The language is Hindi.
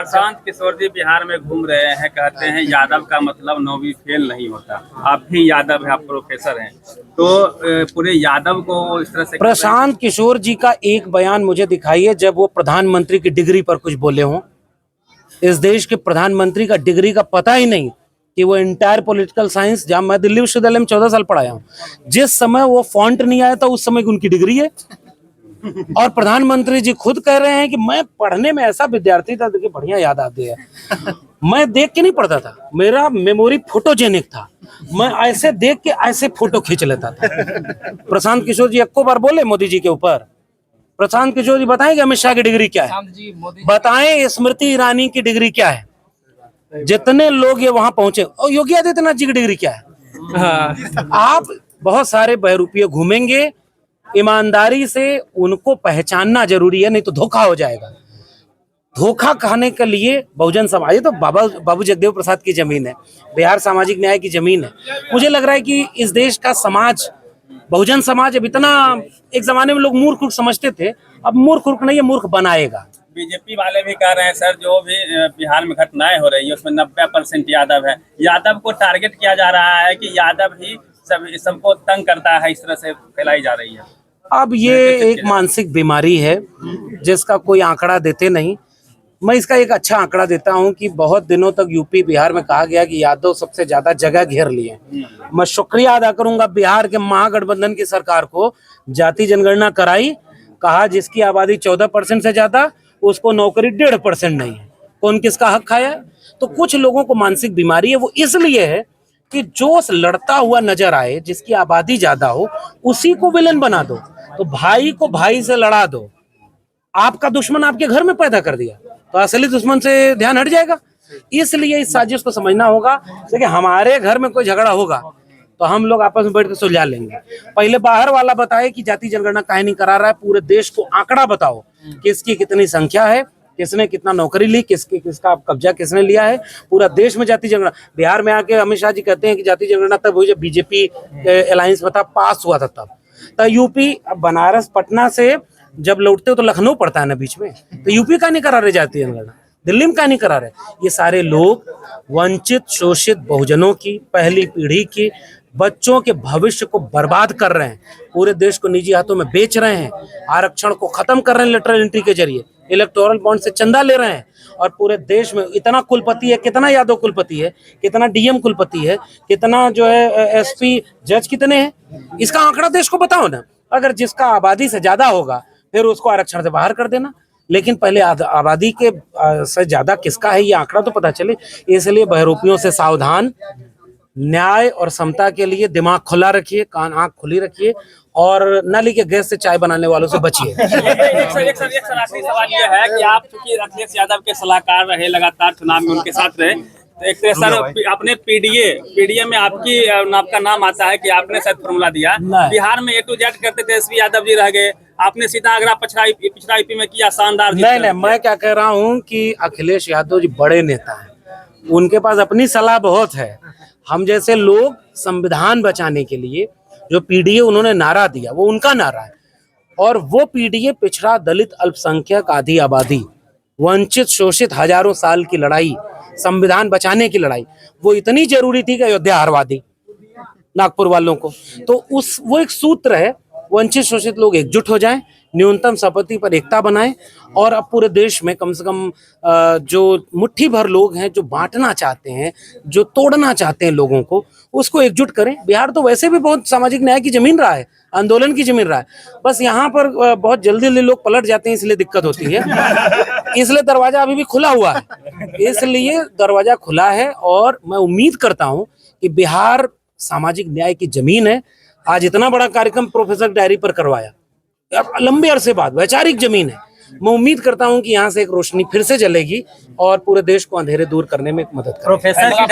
प्रशांत किशोर जी बिहार में घूम रहे हैं, कहते हैं यादव का मतलब 9वीं फेल नहीं होता। आप भी यादव हैं, आप प्रोफेसर हैं, तो पूरे यादव को इस तरह से प्रशांत किशोर जी का एक बयान मुझे दिखाइए जब वो प्रधानमंत्री की डिग्री पर कुछ बोले हों। इस देश के प्रधानमंत्री का डिग्री का पता ही नहीं कि वो इंटायर पॉलिटिकल साइंस, जहाँ मैं दिल्ली विश्वविद्यालय में 14 साल पढ़ाया हूँ, जिस समय वो फॉन्ट नहीं आया था उस समय की उनकी डिग्री है। और प्रधानमंत्री जी खुद कह रहे हैं कि मैं पढ़ने में ऐसा विद्यार्थी था, देखिए बढ़िया याद आती है, मैं देख के नहीं पढ़ता था, मेरा मेमोरी फोटोजेनिक था, मैं ऐसे देख के ऐसे फोटो खींच लेता था। प्रशांत किशोर जी एको बार बोले मोदी जी के ऊपर? प्रशांत किशोर जी बताएंगे अमित शाह की डिग्री क्या है? बताएं स्मृति ईरानी की डिग्री क्या है? जितने लोग ये वहां पहुंचे, और योगी आदित्यनाथ जी की डिग्री क्या है? आप बहुत सारे बहरूपिये घूमेंगे, ईमानदारी से उनको पहचानना जरूरी है, नहीं तो धोखा हो जाएगा। धोखा खाने के लिए बहुजन समाज, ये तो बाबू जगदेव प्रसाद की जमीन है, बिहार सामाजिक न्याय की जमीन है। मुझे लग रहा है कि इस देश का समाज, बहुजन समाज, अब इतना, एक जमाने में लोग मूर्ख समझते थे, अब मूर्ख नहीं है, मूर्ख बनाएगा। बीजेपी वाले भी कह रहे हैं सर, जो भी बिहार में घटनाएं हो रही है उसमें 90% यादव है। यादव को टारगेट किया जा रहा है कि यादव ही सबको तंग करता है, इस तरह से फैलाई जा रही है। अब ये एक मानसिक बीमारी है जिसका कोई आंकड़ा देते नहीं। मैं इसका एक अच्छा आंकड़ा देता हूं कि बहुत दिनों तक यूपी बिहार में कहा गया कि यादव सबसे ज्यादा जगह घेर लिए। मैं शुक्रिया अदा करूंगा बिहार के महागठबंधन की सरकार को, जाति जनगणना कराई, कहा जिसकी आबादी 14% से ज्यादा उसको नौकरी 1.5% नहीं है, कौन किसका हक खाया? तो कुछ लोगों को मानसिक बीमारी है, वो इसलिए है कि जो लड़ता हुआ नजर आए, जिसकी आबादी ज्यादा हो, उसी को विलन बना दो। तो भाई को भाई से लड़ा दो, आपका दुश्मन आपके घर में पैदा कर दिया तो असली दुश्मन से ध्यान हट जाएगा। इसलिए इस साजिश को समझना होगा। देखिए हमारे घर में कोई झगड़ा होगा तो हम लोग आपस में बैठ कर सुलझा लेंगे। पहले बाहर वाला बताए कि जाति जनगणना काहे नहीं करा रहा है, पूरे देश को आंकड़ा बताओ, किसकी कितनी संख्या है, किसने कितना नौकरी ली, किसका कब्जा किसने लिया है, पूरा देश में जाति जनगणना। बिहार में आके अमित शाह जी कहते हैं कि जाति जनगणना तब हुई जब बीजेपी अलायंस में था, पास हुआ था तब यूपी। बनारस पटना से जब लौटते हो तो लखनऊ पड़ता है ना बीच में, तो यूपी का नहीं करा रहे जाति जनगणना, दिल्ली में का नहीं करा रहे। ये सारे लोग वंचित शोषित बहुजनों की, पहली पीढ़ी की बच्चों के भविष्य को बर्बाद कर रहे हैं, पूरे देश को निजी हाथों में बेच रहे हैं, आरक्षण को खत्म कर रहे हैं लेटरल एंट्री के जरिए, इलेक्टोरल बॉन्ड से चंदा ले रहे हैं। और पूरे देश में इतना कुलपति है, कितना यादव कुलपति है, कितना डीएम कुलपति है, कितना जो है एसपी जज कितने हैं, इसका आंकड़ा देश को बताओ ना। अगर जिसका आबादी से ज्यादा होगा फिर उसको आरक्षण से बाहर कर देना, लेकिन पहले आबादी के से ज्यादा किसका है ये आंकड़ा तो पता चले। इसलिए बहरूपियों से सावधान, न्याय और समता के लिए दिमाग खुला रखिए, कान आंख खुली रखिए, और नाली के गैस से चाय बनाने वालों से बचिए। एक आखिरी सवाल ये है कि आप चूंकि अखिलेश यादव के सलाहकार रहे, लगातार चुनाव में उनके साथ रहे, तो एक तरह सर अपने पीडीए में आपका नाम आता है कि आपने शायद फॉर्मूला दिया। बिहार में A to Z करते थे, एसपी यादव जी रह गए, आपने सीधा आगरा पिछड़ा यूपी में किया, शानदार। नहीं, मैं क्या कह रहा हूँ कि अखिलेश यादव जी बड़े नेता हैं, उनके पास अपनी सलाह बहुत है। हम जैसे लोग संविधान बचाने के लिए जो पीडीए उन्होंने नारा दिया वो उनका नारा है, और वो पीडीए पिछड़ा, दलित, अल्पसंख्यक, आधी आबादी, वंचित शोषित, हजारों साल की लड़ाई, संविधान बचाने की लड़ाई, वो इतनी जरूरी थी कि अयोध्या हरवा दी नागपुर वालों को। तो वो एक सूत्र है, वंचित शोषित लोग एकजुट हो जाएं, न्यूनतम संपत्ति पर एकता बनाएं, और अब पूरे देश में कम से कम जो मुट्ठी भर लोग हैं जो बांटना चाहते हैं, जो तोड़ना चाहते हैं लोगों को, उसको एकजुट करें। बिहार तो वैसे भी बहुत सामाजिक न्याय की जमीन रहा है, आंदोलन की जमीन रहा है, बस यहाँ पर बहुत जल्दी लोग पलट जाते हैं, इसलिए दिक्कत होती है। इसलिए दरवाजा अभी भी खुला हुआ है, इसलिए दरवाजा खुला है, और मैं उम्मीद करता हूँ कि बिहार सामाजिक न्याय की जमीन है। आज इतना बड़ा कार्यक्रम प्रोफेसर डायरी पर करवाया, अब लंबे अरसे बाद वैचारिक जमीन है। मैं उम्मीद करता हूं कि यहाँ से एक रोशनी फिर से जलेगी और पूरे देश को अंधेरे दूर करने में मदद करेगी।